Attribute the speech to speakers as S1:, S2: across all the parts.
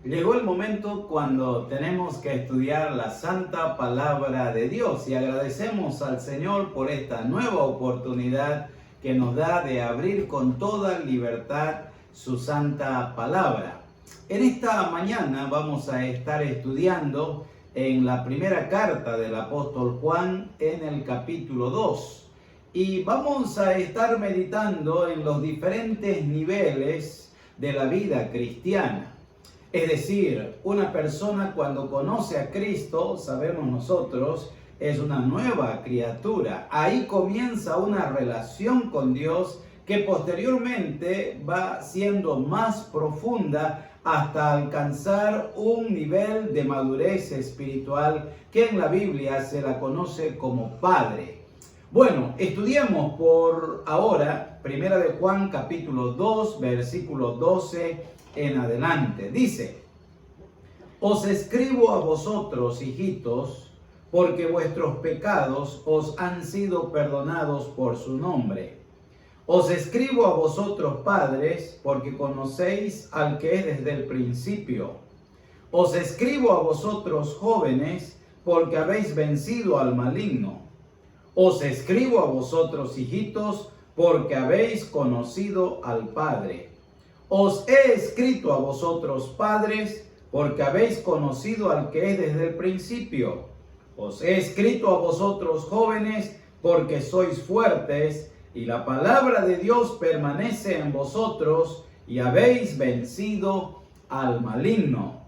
S1: Llegó el momento cuando tenemos que estudiar la santa palabra de Dios y agradecemos al Señor por esta nueva oportunidad que nos da de abrir con toda libertad su santa palabra. En esta mañana vamos a estar estudiando en la primera carta del apóstol Juan en el capítulo 2 y vamos a estar meditando en los diferentes niveles de la vida cristiana. Es decir, una persona cuando conoce a Cristo, sabemos nosotros, es una nueva criatura. Ahí comienza una relación con Dios que posteriormente va siendo más profunda hasta alcanzar un nivel de madurez espiritual que en la Biblia se la conoce como Padre. Bueno, estudiemos por ahora 1 de Juan capítulo 2, versículo 12 en adelante. Dice: Os escribo a vosotros, hijitos, porque vuestros pecados os han sido perdonados por su nombre. Os escribo a vosotros, padres, porque conocéis al que es desde el principio. Os escribo a vosotros, jóvenes, porque habéis vencido al maligno. Os escribo a vosotros, hijitos, porque habéis conocido al Padre. Os he escrito a vosotros, padres, porque habéis conocido al que es desde el principio. Os he escrito a vosotros, jóvenes, porque sois fuertes, y la palabra de Dios permanece en vosotros, y habéis vencido al maligno.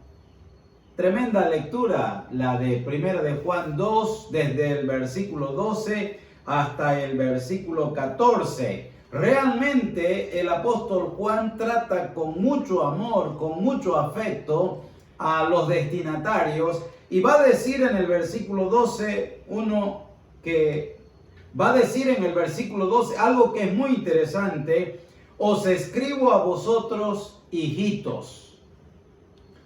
S1: Tremenda lectura, la de 1 de Juan 2, desde el versículo 12 hasta el versículo 14. Realmente el apóstol Juan trata con mucho amor, con mucho afecto a los destinatarios, y va a decir en el versículo 12 algo que es muy interesante: os escribo a vosotros, hijitos.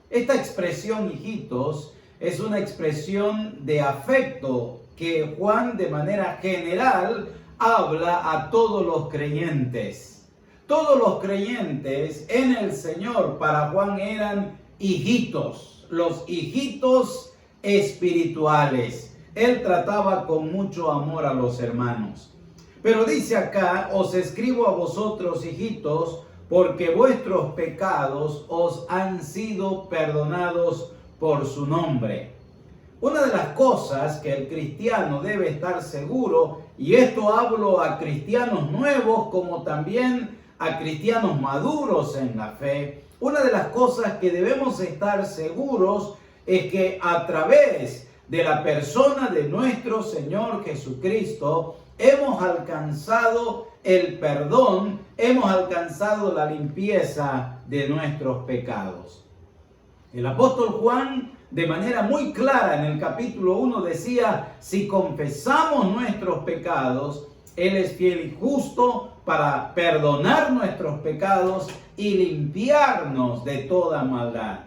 S1: Esta expresión hijitos es una expresión de afecto que Juan de manera general habla a todos los creyentes. Todos los creyentes en el Señor para Juan eran hijitos, los hijitos espirituales. Él trataba con mucho amor a los hermanos. Pero dice acá: os escribo a vosotros, hijitos, porque vuestros pecados os han sido perdonados por su nombre. Una de las cosas que el cristiano debe estar seguro, y esto hablo a cristianos nuevos como también a cristianos maduros en la fe, una de las cosas que debemos estar seguros es que a través de la persona de nuestro Señor Jesucristo hemos alcanzado el perdón, hemos alcanzado la limpieza de nuestros pecados. El apóstol Juan, de manera muy clara, en el capítulo 1 decía: si confesamos nuestros pecados, Él es fiel y justo para perdonar nuestros pecados y limpiarnos de toda maldad.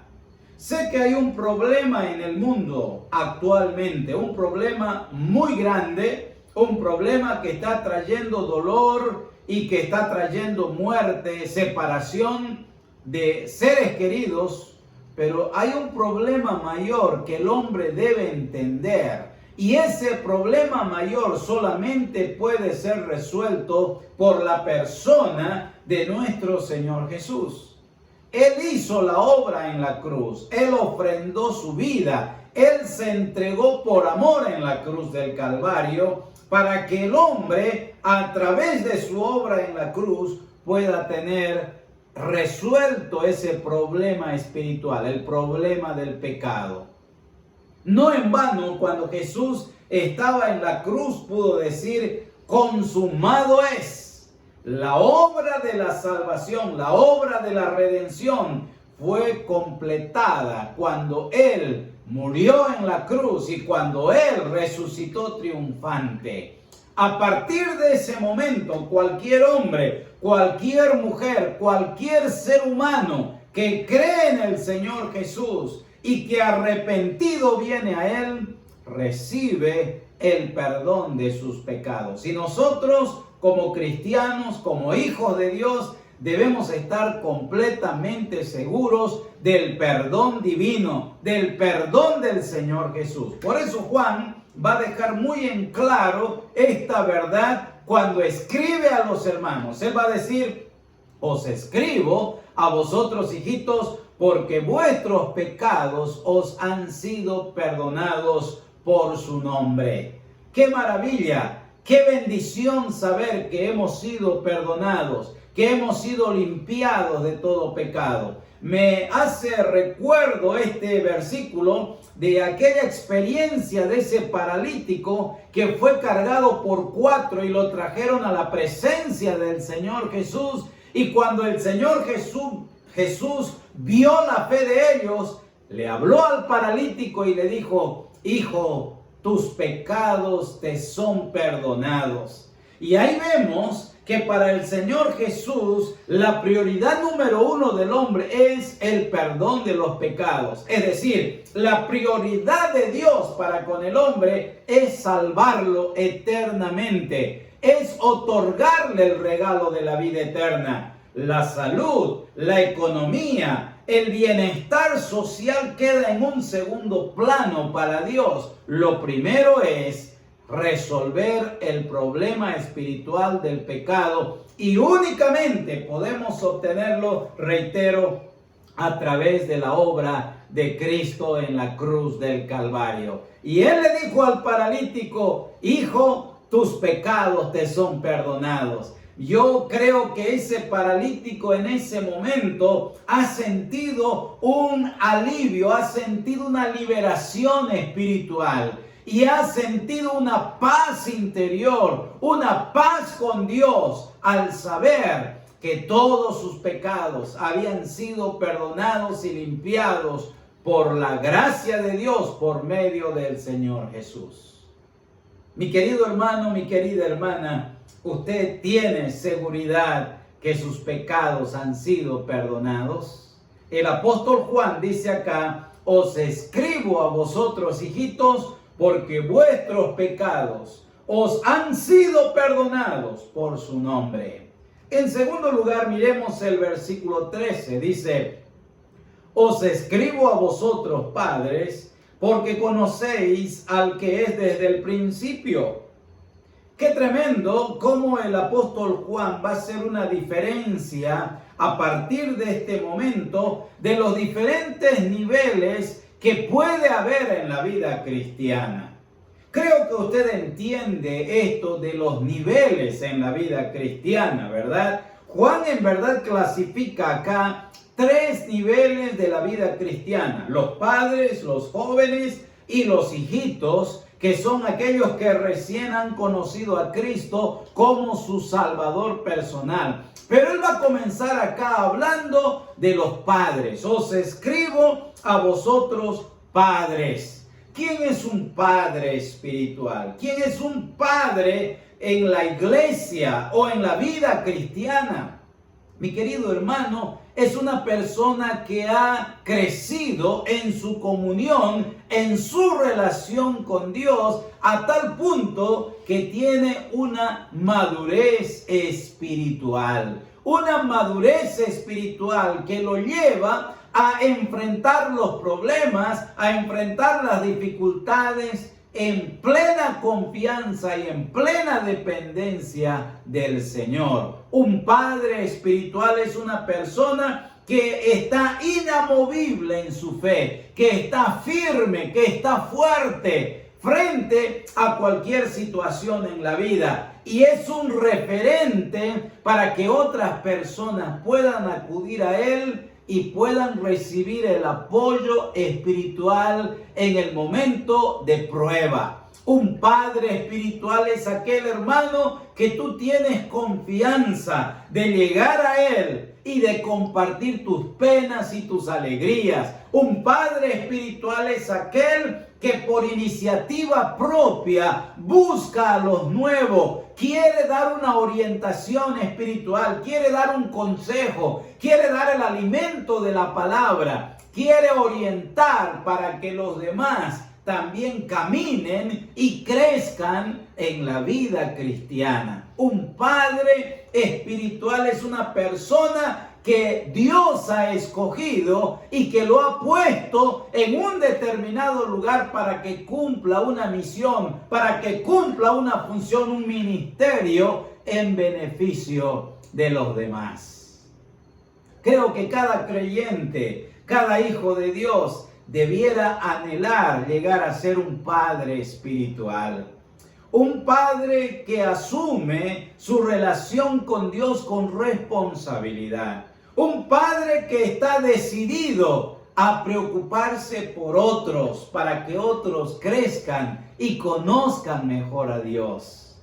S1: Sé que hay un problema en el mundo actualmente, un problema muy grande, un problema que está trayendo dolor y que está trayendo muerte, separación de seres queridos. Pero hay un problema mayor que el hombre debe entender, y ese problema mayor solamente puede ser resuelto por la persona de nuestro Señor Jesús. Él hizo la obra en la cruz, Él ofrendó su vida, Él se entregó por amor en la cruz del Calvario para que el hombre, a través de su obra en la cruz, pueda tener resuelto ese problema espiritual, el problema del pecado. No en vano, cuando Jesús estaba en la cruz, pudo decir: consumado es. La obra de la salvación, la obra de la redención fue completada cuando Él murió en la cruz y cuando Él resucitó triunfante. A partir de ese momento, cualquier hombre, cualquier mujer, cualquier ser humano que cree en el Señor Jesús y que arrepentido viene a Él, recibe el perdón de sus pecados. Y nosotros, como cristianos, como hijos de Dios, debemos estar completamente seguros del perdón divino, del perdón del Señor Jesús. Por eso Juan va a dejar muy en claro esta verdad cuando escribe a los hermanos. Él va a decir: os escribo a vosotros, hijitos, porque vuestros pecados os han sido perdonados por su nombre. ¡Qué maravilla! ¡Qué bendición saber que hemos sido perdonados, que hemos sido limpiados de todo pecado! Me hace recuerdo este versículo de aquella experiencia de ese paralítico que fue cargado por 4 y lo trajeron a la presencia del Señor Jesús. Y cuando el Señor Jesús vio la fe de ellos, le habló al paralítico y le dijo: hijo, tus pecados te son perdonados. Y ahí vemos que para el Señor Jesús la prioridad número 1 del hombre es el perdón de los pecados. Es decir, la prioridad de Dios para con el hombre es salvarlo eternamente, es otorgarle el regalo de la vida eterna. La salud, la economía, el bienestar social queda en un segundo plano para Dios. Lo primero es resolver el problema espiritual del pecado, y únicamente podemos obtenerlo, reitero, a través de la obra de Cristo en la cruz del Calvario. Y él le dijo al paralítico: hijo, tus pecados te son perdonados. Yo creo que ese paralítico en ese momento ha sentido un alivio, ha sentido una liberación espiritual y ha sentido una paz interior, una paz con Dios al saber que todos sus pecados habían sido perdonados y limpiados por la gracia de Dios por medio del Señor Jesús. Mi querido hermano, mi querida hermana, ¿usted tiene seguridad que sus pecados han sido perdonados? El apóstol Juan dice acá: os escribo a vosotros, hijitos, porque vuestros pecados os han sido perdonados por su nombre. En segundo lugar, miremos el versículo 13. Dice: os escribo a vosotros, padres, porque conocéis al que es desde el principio. Qué tremendo cómo el apóstol Juan va a hacer una diferencia a partir de este momento de los diferentes niveles que puede haber en la vida cristiana. Creo que usted entiende esto de los niveles en la vida cristiana, ¿verdad? Juan en verdad clasifica acá 3 niveles de la vida cristiana: los padres, los jóvenes y los hijitos, que son aquellos que recién han conocido a Cristo como su Salvador personal. Pero él va a comenzar acá hablando de los padres. Os escribo a vosotros, padres. ¿Quién es un padre espiritual? ¿Quién es un padre en la iglesia o en la vida cristiana? Mi querido hermano, es una persona que ha crecido en su comunión, en su relación con Dios, a tal punto que tiene una madurez espiritual. Una madurez espiritual que lo lleva a enfrentar los problemas, a enfrentar las dificultades en plena confianza y en plena dependencia del Señor. Un padre espiritual es una persona que está inamovible en su fe, que está firme, que está fuerte frente a cualquier situación en la vida. Y es un referente para que otras personas puedan acudir a él y puedan recibir el apoyo espiritual en el momento de prueba. Un padre espiritual es aquel hermano que tú tienes confianza de llegar a él y de compartir tus penas y tus alegrías. Un padre espiritual es aquel que por iniciativa propia busca a los nuevos, quiere dar una orientación espiritual, quiere dar un consejo, quiere dar el alimento de la palabra, quiere orientar para que los demás también caminen y crezcan en la vida cristiana. Un padre espiritual es una persona que Dios ha escogido y que lo ha puesto en un determinado lugar para que cumpla una misión, para que cumpla una función, un ministerio en beneficio de los demás. Creo que cada creyente, cada hijo de Dios debiera anhelar llegar a ser un padre espiritual. Un padre que asume su relación con Dios con responsabilidad. Un padre que está decidido a preocuparse por otros para que otros crezcan y conozcan mejor a Dios.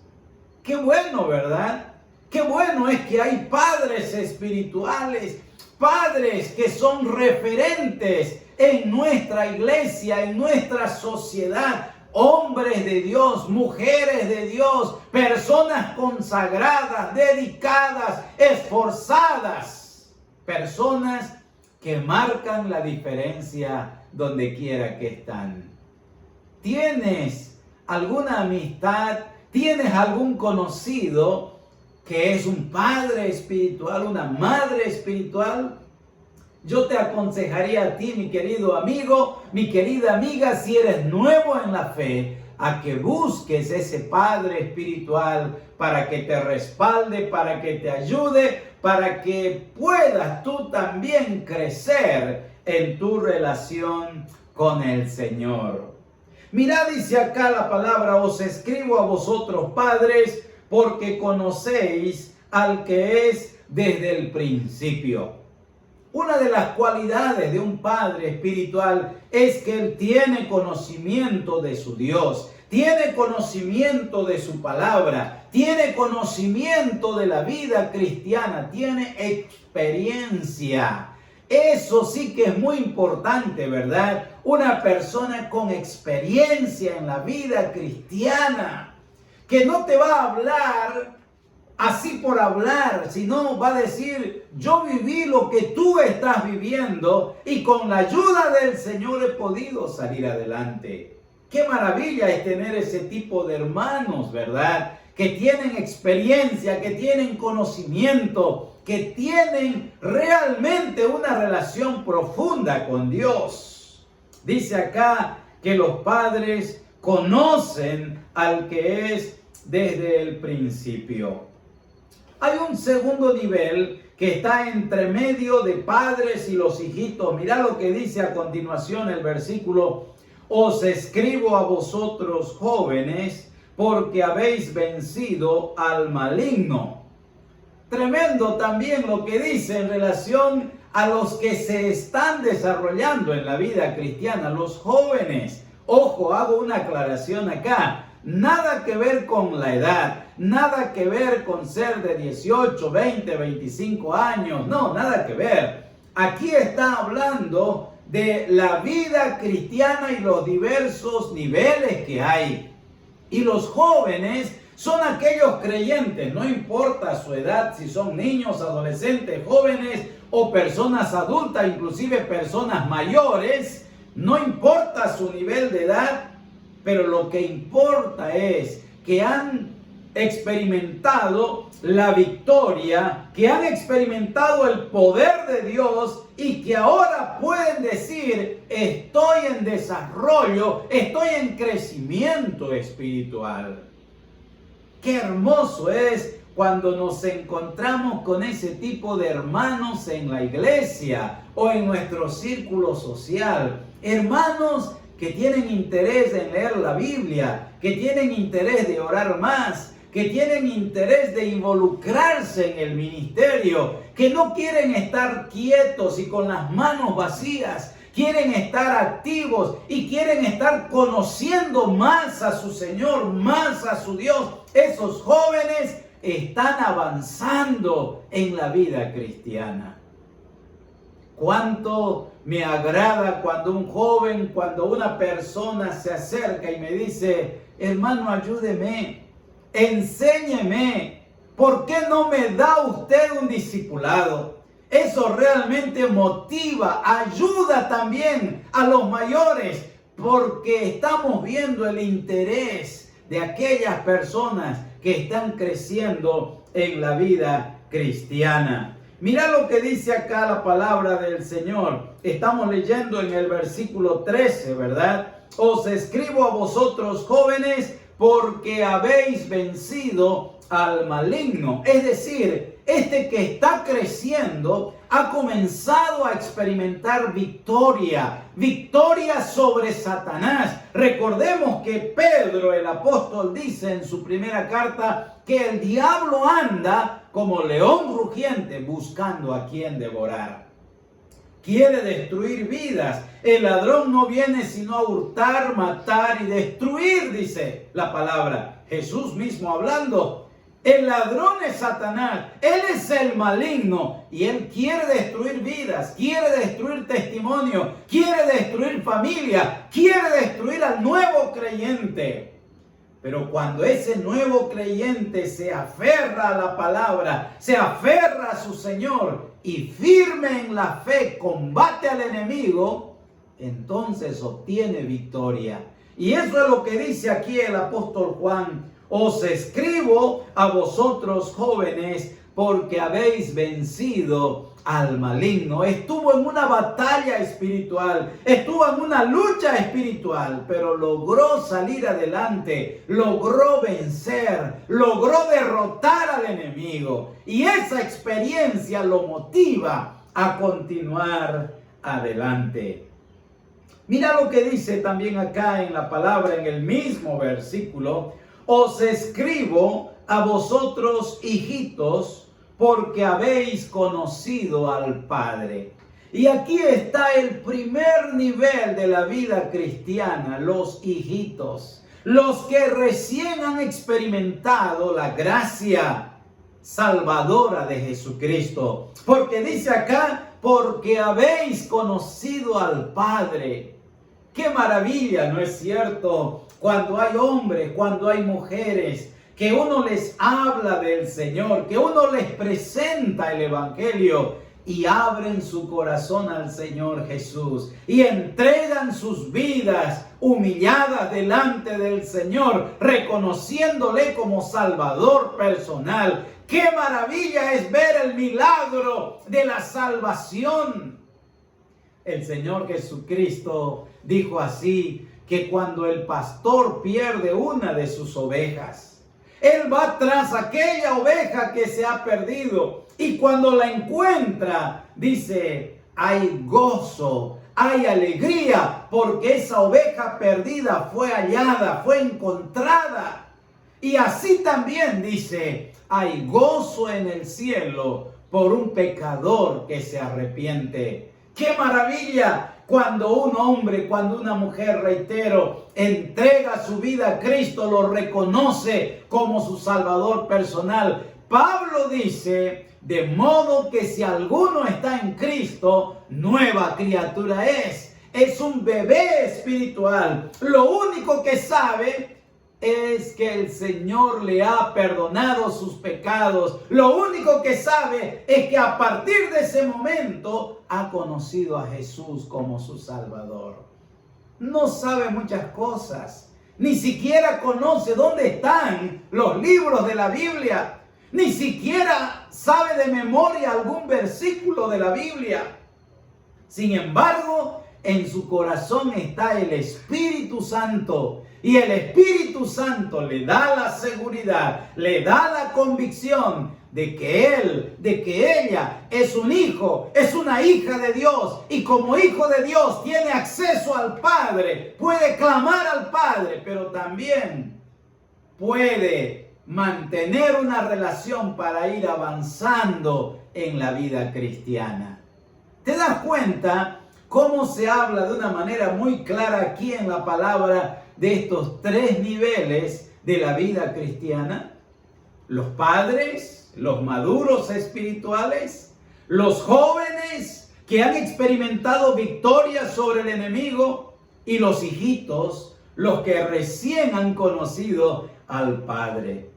S1: Qué bueno, ¿verdad? Qué bueno es que hay padres espirituales, padres que son referentes en nuestra iglesia, en nuestra sociedad. Hombres de Dios, mujeres de Dios, personas consagradas, dedicadas, esforzadas, personas que marcan la diferencia donde quiera que están. ¿Tienes alguna amistad? ¿Tienes algún conocido que es un padre espiritual, una madre espiritual? Yo te aconsejaría a ti, mi querido amigo, mi querida amiga, si eres nuevo en la fe, a que busques ese padre espiritual para que te respalde, para que te ayude, para que puedas tú también crecer en tu relación con el Señor. Mirad, dice acá la palabra, os escribo a vosotros padres, porque conocéis al que es desde el principio. Una de las cualidades de un padre espiritual es que él tiene conocimiento de su Dios, tiene conocimiento de su palabra, tiene conocimiento de la vida cristiana, tiene experiencia. Eso sí que es muy importante, ¿verdad? Una persona con experiencia en la vida cristiana, que no te va a hablar así por hablar, sino va a decir, yo viví lo que tú estás viviendo y con la ayuda del Señor he podido salir adelante. Qué maravilla es tener ese tipo de hermanos, ¿verdad? Que tienen experiencia, que tienen conocimiento, que tienen realmente una relación profunda con Dios. Dice acá que los padres conocen al que es desde el principio. Hay un segundo nivel que está entre medio de padres y los hijitos. Mirá lo que dice a continuación el versículo. Os escribo a vosotros jóvenes, porque habéis vencido al maligno. Tremendo también lo que dice en relación a los que se están desarrollando en la vida cristiana, los jóvenes. Ojo, hago una aclaración acá. Nada que ver con la edad, nada que ver con ser de 18, 20, 25 años, no, nada que ver. Aquí está hablando de la vida cristiana y los diversos niveles que hay. Y los jóvenes son aquellos creyentes, no importa su edad, si son niños, adolescentes, jóvenes o personas adultas, inclusive personas mayores, no importa su nivel de edad, pero lo que importa es que han experimentado la victoria, que han experimentado el poder de Dios y que ahora pueden decir, estoy en desarrollo, estoy en crecimiento espiritual. Qué hermoso es cuando nos encontramos con ese tipo de hermanos en la iglesia o en nuestro círculo social. Hermanos que tienen interés en leer la Biblia, que tienen interés de orar más, que tienen interés de involucrarse en el ministerio, que no quieren estar quietos y con las manos vacías, quieren estar activos y quieren estar conociendo más a su Señor, más a su Dios. Esos jóvenes están avanzando en la vida cristiana. Cuánto me agrada cuando un joven, cuando una persona se acerca y me dice, hermano, ayúdeme, enséñeme, ¿por qué no me da usted un discipulado? Eso realmente motiva, ayuda también a los mayores. porque estamos viendo el interés de aquellas personas que están creciendo en la vida cristiana. Mira lo que dice acá la palabra del Señor. Estamos leyendo en el versículo 13, ¿verdad? Os escribo a vosotros jóvenes porque habéis vencido al maligno. Es decir, este que está creciendo ha comenzado a experimentar victoria sobre Satanás. Recordemos que Pedro, el apóstol, dice en su primera carta que el diablo anda como león rugiente buscando a quien devorar. Quiere destruir vidas. El ladrón no viene sino a hurtar, matar y destruir, dice la palabra. Jesús mismo hablando. El ladrón es Satanás, él es el maligno y él quiere destruir vidas, quiere destruir testimonio, quiere destruir familia, quiere destruir al nuevo creyente. Pero cuando ese nuevo creyente se aferra a la palabra, se aferra a su Señor y firme en la fe combate al enemigo, entonces obtiene victoria. Y eso es lo que dice aquí el apóstol Juan. Os escribo a vosotros jóvenes porque habéis vencido al maligno. Estuvo en una batalla espiritual, estuvo en una lucha espiritual, pero logró salir adelante, logró vencer, logró derrotar al enemigo. Y esa experiencia lo motiva a continuar adelante. Mira lo que dice también acá en la palabra, en el mismo versículo. Os escribo a vosotros, hijitos, porque habéis conocido al Padre. Y aquí está el primer nivel de la vida cristiana, los hijitos. Los que recién han experimentado la gracia salvadora de Jesucristo. Porque dice acá, porque habéis conocido al Padre. ¡Qué maravilla!, ¿no es cierto? Cuando hay hombres, cuando hay mujeres, que uno les habla del Señor, que uno les presenta el Evangelio y abren su corazón al Señor Jesús y entregan sus vidas humilladas delante del Señor, reconociéndole como Salvador personal. ¡Qué maravilla es ver el milagro de la salvación! El Señor Jesucristo dijo así, que cuando el pastor pierde una de sus ovejas, él va tras aquella oveja que se ha perdido y cuando la encuentra, dice, hay gozo, hay alegría, porque esa oveja perdida fue hallada, fue encontrada. Y así también dice, hay gozo en el cielo por un pecador que se arrepiente. ¡Qué maravilla! Cuando un hombre, cuando una mujer, reitero, entrega su vida a Cristo, lo reconoce como su Salvador personal. Pablo dice, de modo que si alguno está en Cristo, nueva criatura es. Es un bebé espiritual. Lo único que sabe es que el Señor le ha perdonado sus pecados. Lo único que sabe es que a partir de ese momento ha conocido a Jesús como su Salvador. No sabe muchas cosas. Ni siquiera conoce dónde están los libros de la Biblia. Ni siquiera sabe de memoria algún versículo de la Biblia. Sin embargo, en su corazón está el Espíritu Santo. Y el Espíritu Santo le da la seguridad, le da la convicción de que él, de que ella es un hijo, es una hija de Dios. Y como hijo de Dios tiene acceso al Padre, puede clamar al Padre, pero también puede mantener una relación para ir avanzando en la vida cristiana. ¿Te das cuenta cómo se habla de una manera muy clara aquí en la palabra de estos tres niveles de la vida cristiana? Los padres, los maduros espirituales, los jóvenes que han experimentado victoria sobre el enemigo y los hijitos, los que recién han conocido al Padre.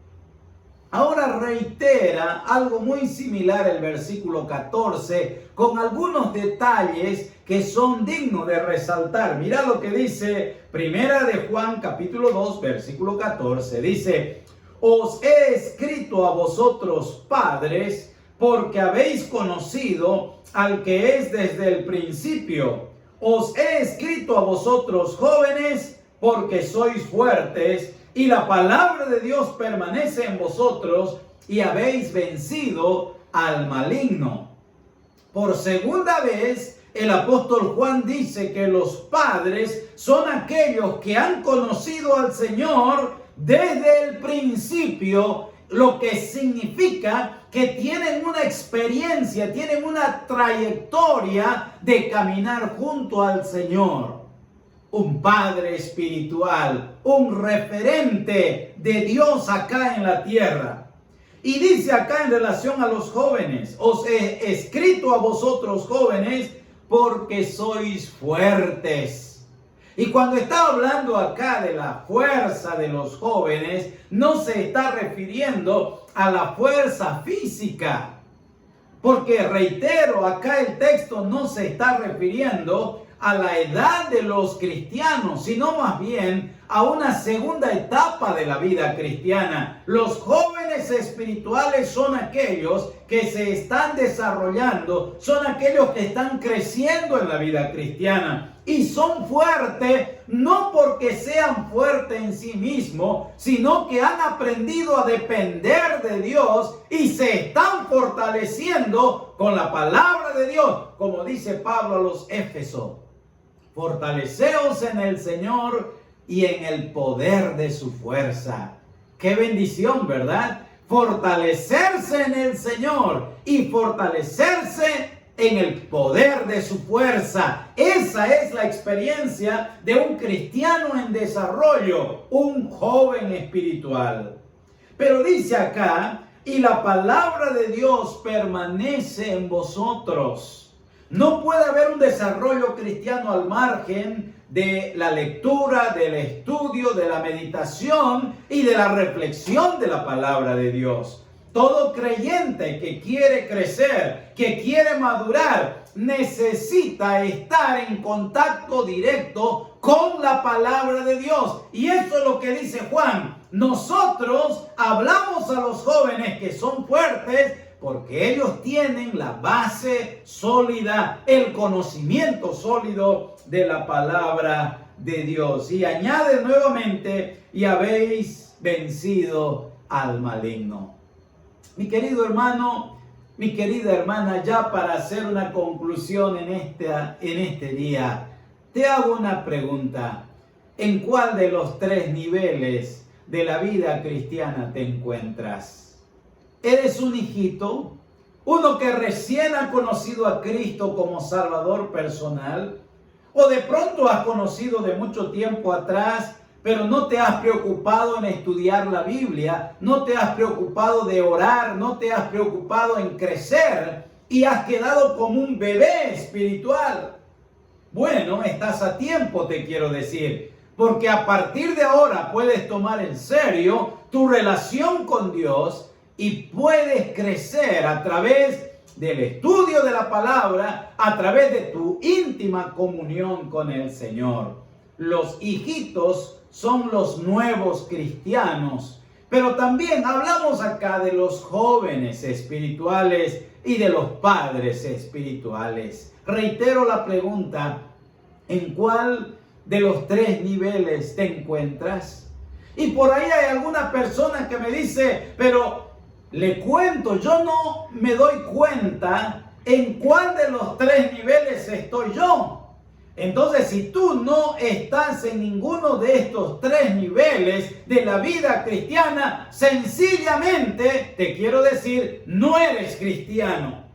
S1: Ahora reitera algo muy similar el versículo 14 con algunos detalles que son dignos de resaltar. Mira lo que dice Primera de Juan capítulo 2 versículo 14. Dice: os he escrito a vosotros padres porque habéis conocido al que es desde el principio. Os he escrito a vosotros jóvenes porque sois fuertes y la palabra de Dios permanece en vosotros y habéis vencido al maligno. Por segunda vez, el apóstol Juan dice que los padres son aquellos que han conocido al Señor desde el principio, lo que significa que tienen una experiencia, tienen una trayectoria de caminar junto al Señor. Un padre espiritual, un referente de Dios acá en la tierra. Y dice acá en relación a los jóvenes: os he escrito a vosotros jóvenes porque sois fuertes. Y cuando está hablando acá de la fuerza de los jóvenes, no se está refiriendo a la fuerza física. Porque reitero, acá el texto no se está refiriendo a la edad de los cristianos, sino más bien a una segunda etapa de la vida cristiana. Los jóvenes espirituales son aquellos que se están desarrollando, son aquellos que están creciendo en la vida cristiana y son fuertes no porque sean fuertes en sí mismos, sino que han aprendido a depender de Dios y se están fortaleciendo con la palabra de Dios, como dice Pablo a los Éfesos: fortaleceos en el Señor y en el poder de su fuerza. ¡Qué bendición!, ¿verdad? Fortalecerse en el Señor y fortalecerse en el poder de su fuerza. Esa es la experiencia de un cristiano en desarrollo, un joven espiritual. Pero dice acá: y la palabra de Dios permanece en vosotros. No puede haber un desarrollo cristiano al margen de la lectura, del estudio, de la meditación y de la reflexión de la palabra de Dios. Todo creyente que quiere crecer, que quiere madurar, necesita estar en contacto directo con la palabra de Dios. Y eso es lo que dice Juan. Nosotros hablamos a los jóvenes que son fuertes porque ellos tienen la base sólida, el conocimiento sólido de la palabra de Dios. Y añade nuevamente: y habéis vencido al maligno. Mi querido hermano, mi querida hermana, ya para hacer una conclusión en este día, te hago una pregunta. ¿En cuál de los tres niveles de la vida cristiana te encuentras? ¿Eres un hijito? ¿Uno que recién ha conocido a Cristo como Salvador personal? ¿O de pronto has conocido de mucho tiempo atrás, pero no te has preocupado en estudiar la Biblia, no te has preocupado de orar, no te has preocupado en crecer y has quedado como un bebé espiritual? Bueno, estás a tiempo, te quiero decir, porque a partir de ahora puedes tomar en serio tu relación con Dios y puedes crecer a través del estudio de la palabra, a través de tu íntima comunión con el Señor. Los hijitos son los nuevos cristianos, pero también hablamos acá de los jóvenes espirituales y de los padres espirituales. Reitero la pregunta: ¿en cuál de los tres niveles te encuentras? Y por ahí hay alguna persona que me dice: pero le cuento, yo no me doy cuenta en cuál de los tres niveles estoy yo. Entonces, si tú no estás en ninguno de estos tres niveles de la vida cristiana, sencillamente te quiero decir, no eres cristiano.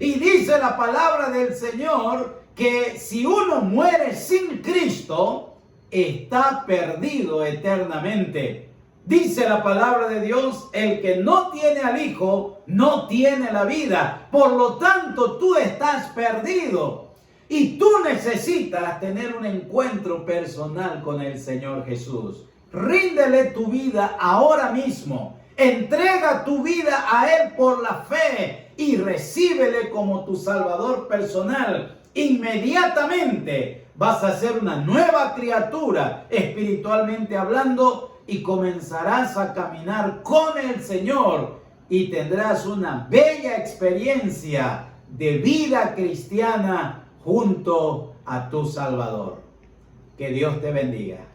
S1: Y dice la palabra del Señor que si uno muere sin Cristo, está perdido eternamente. Dice la palabra de Dios: el que no tiene al Hijo, no tiene la vida. Por lo tanto, tú estás perdido. Y tú necesitas tener un encuentro personal con el Señor Jesús. Ríndele tu vida ahora mismo. Entrega tu vida a Él por la fe y recíbele como tu Salvador personal. Inmediatamente vas a ser una nueva criatura espiritualmente hablando y comenzarás a caminar con el Señor y tendrás una bella experiencia de vida cristiana junto a tu Salvador. Que Dios te bendiga.